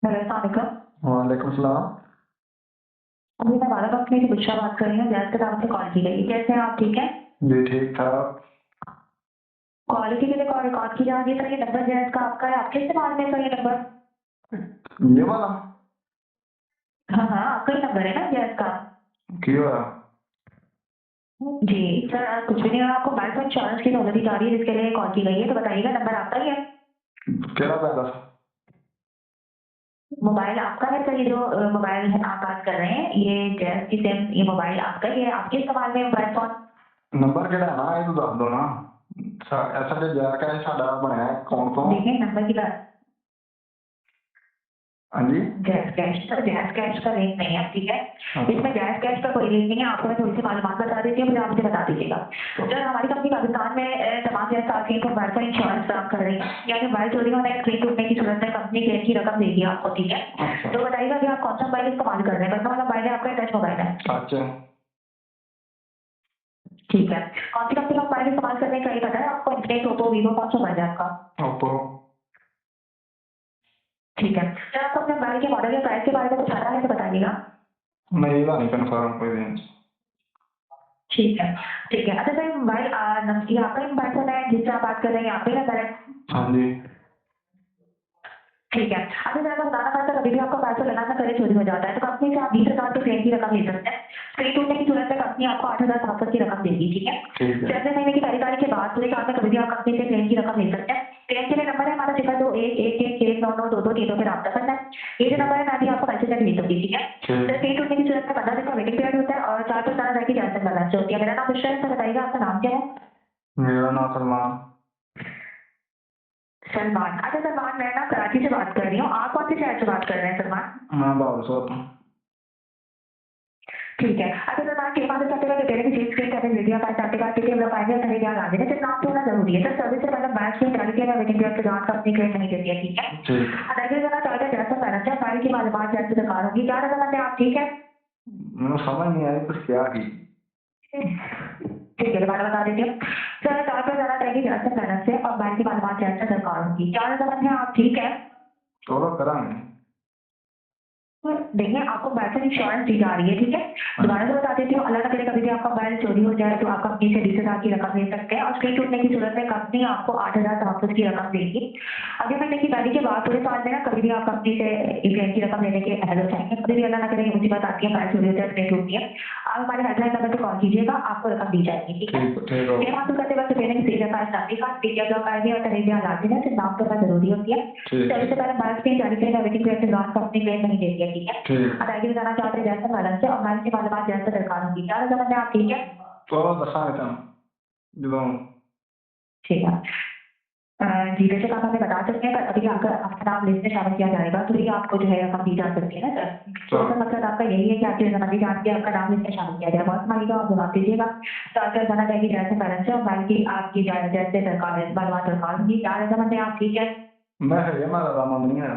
Hello, अस्सलाम वालेकुम। वालेकुम सलाम। अभी मैं बाला कंपनी से बुशरा बात कर रही हूँ। जैज़ के नाम से कॉल की गई है। कैसे हैं आप, ठीक हैं? जी ठीक-ठाक। क्वालिटी के लिए कॉल रिकॉर्ड की जा रही है सर। ये नंबर जैज़ का आपका है, आपके इस्तेमाल में है सर ये नंबर? ये वाला हाँ, हाँ, आपका ही नंबर है ना जैज़ का? की होया? जी सर, कुछ भी नहीं हुआ। आपको मोबाइल फ़ोन इंश्योरेंस की ज़रूरत जा रही है जिसके लिए कॉल की गई है, तो बताइएगा नंबर आपका ही है? केड़ा पैदा? मोबाइल आपका है सर, ये जो मोबाइल है आप बात कर रहे हैं, ये जैज़ की सिम, ये मोबाइल आपका ही है, आपके इस्तेमाल में है मोबाइल फ़ोन? नंबर केड़ा है ना ये तो दस दो ना। ऐसा जो जैक है साडा बनया है अकाउंट तो। देखिए नंबर की बात। हाँ जी। Jazz Cash sir, Jazz Cash का लिंक नहीं है, ठीक है? अच्छा। इसमें जैज़ कैश का कोई लिंक नहीं है। आपको मैं थोड़ी-सी मालूमात बता देती हूँ, फिर आप मुझे बता दीजिएगा। सर, हमारी कंपनी पाकिस्तान में तमाम जैज़ सार्फिन को मोबाइल फ़ोन इंश्योरेंस फराहम कर रही है। यानी मोबाइल चोरी होने या स्क्रीन टूटने की सूरत में कंपनी क्लेम की रकम देगी आपको, ठीक है? अच्छा। तो बताइएगा कि आप कौन-सा मोबाइल इस्तेमाल कर रहे हैं? बटन वाला मोबाइल है आपका या टच मोबाइल है? टच। ठीक है। कौन-सी कंपनी का मोबाइल इस्तेमाल कर रहे हैं, क्या ये पता है आपको? इन्फिनिक्स, ओप्पो, वीवो, कौन-सा मोबाइल है आपका? ओप्पो। ठीक है। सर, आपको अपने मोबाइल के मॉडल या प्राइस के बारे में कुछ पता है तो बताइएगा? नहीं एह्दा नहीं कन्फर्म कोई दिन। ठीक है, ठीक है। अच्छा सर, ये मोबाइल ये आपका ही मोबाइल फ़ोन है जिससे आप बात कर रहे हैं, ये आपका ही नंबर है? हाँ जी। ठीक है। अच्छा सर, अगर खुदा ना खास्ता कभी भी आपका पार्सल अल्लाह ना करे चोरी हो जाता है, तो कंपनी से आप 20,000 के क्लेम की रकम ले सकते हैं। स्क्रीन टूटने की सूरत में कंपनी आपको 8,000 तहफ़्फ़ुज़ की रकम देगी, ठीक है? ठीक है। 6वें महीने की पहली तारीख के बाद पूरे साल में कभी भी आप कंपनी से क्लेम की रकम ले सकते हैं। क्लेम के लिए नंबर है हमारा 0211119922 पे रब्ता करना है। ये जो नंबर है मैं अभी आपको मैसेज में भेज दूँगी, ठीक है? ठीक। सर, स्क्रीन टूटने की सूरत में 15 दिन का वेटिंग पीरियड होता है और 4 से 17 हज़ार की कैश बैलेंस होती है। मेरा नाम बुशरा है। सर, बताइएगा आपका नाम क्या है? मेरा नाम सलमान। सलमान। अच्छा सलमान, मैं ना कराची से बात कर रही हूँ। आप कौन से शहर से बात कर रहे हैं सलमान? मैं बावलसर। ठीक है। अच्छा सलमान, क्लेम आदेश आपके पास रिपेयरिंग की फीस क्लेम करने वीडियो पास आपके पास पेटीएम लोग आएंगे खरीद यहाँ लाजिम है, सिर्फ नाम से होना जरूरी है। सर, सर्विस से पहले बैंक में जारी किया वेटिंग पीरियड के दौरान कंपनी क्लेम नहीं देती है, ठीक है? ठीक। अदायगी करना चाहते हैं जैसा बैलेंस है, फाइल की मालूमात जैसे दरकार होगी। क्या रकम है आप, ठीक है? मैंने समझ नहीं आई कुछ क्या की। ठीक है, दोबारा बता देती हूँ। सर, 4 जाना चाहिए जैसे बैलेंस है और बैंक की मालूमात जैसे दरकार होगी। क्या रकम है आप, ठीक है? चलो करांगे। देखिए, आपको मोबाइल फ़ोन इंश्योरेंस दी जा रही है, ठीक है? दोबारा से बता देती हूँ, अल्लाह ना करे कभी भी आपका मोबाइल चोरी हो जाए, तो आप कंपनी से 20,000 की रकम ले सकते हैं और स्क्रीन टूटने की सूरत में कंपनी आपको 8,000 तहफ़्फ़ुज़ की रकम देगी। अगले महीने की तारीख के बाद पूरे साल में ना कभी भी आप कंपनी से क्लेम की रकम लेने के अहल हो जाएँगे। कभी भी अल्लाह ना करे ये मुसीबत आती है, मोबाइल चोरी होता है, स्क्रीन टूटती है, आप हमारे हेल्पलाइन नंबर पे कॉल कीजिएगा, आपको रकम दी जाएगी, ठीक है? ठीक ठीक हो। क्लेम हासिल करते वक़्त रिपेयरिंग फीस या नकदी का पीटीएम ब्लॉक आईडी और खरीदियाँ लाज़िम है, सिर्फ नाम पे होना ज़रूरी होती है। ठीक सर्विस से पहले मोबाइल स्क्रीन जारी करें या वेटिंग पीरियड के दौरान कंपनी क्लेम नहीं देती है, ठीक है? ठीक। अदायगी बताना चाहते हैं जैसे बैलेंस है और बैंक की मालूमात जैसे दरकार होगी। क्या रकम है आप, ठीक है? चलो दसांगे तुम जो। ठीक है। जी, बेशक आप हमें बता सकते हैं, पर अभी अगर आपका नाम लिस्ट में शामिल किया जाएगा, तो ही आपको जो है रकम दी जा सकती है ना सर। तो चलो। सर, मकसद आपका यही है कि आपकी रकम जान के आपका नाम लिस्ट में शामिल किया जाए। बहुत मांगेगा आप जवाब दीजिएगा। तो आजकल जाना चाहिए जैसे बैलेंस है और बैंक की आपकी जैसे दरकार है, मालूमात दरकार होगी। क्या रकम है आप, ठीक है? मैं है ये मैं रजामंद नहीं है।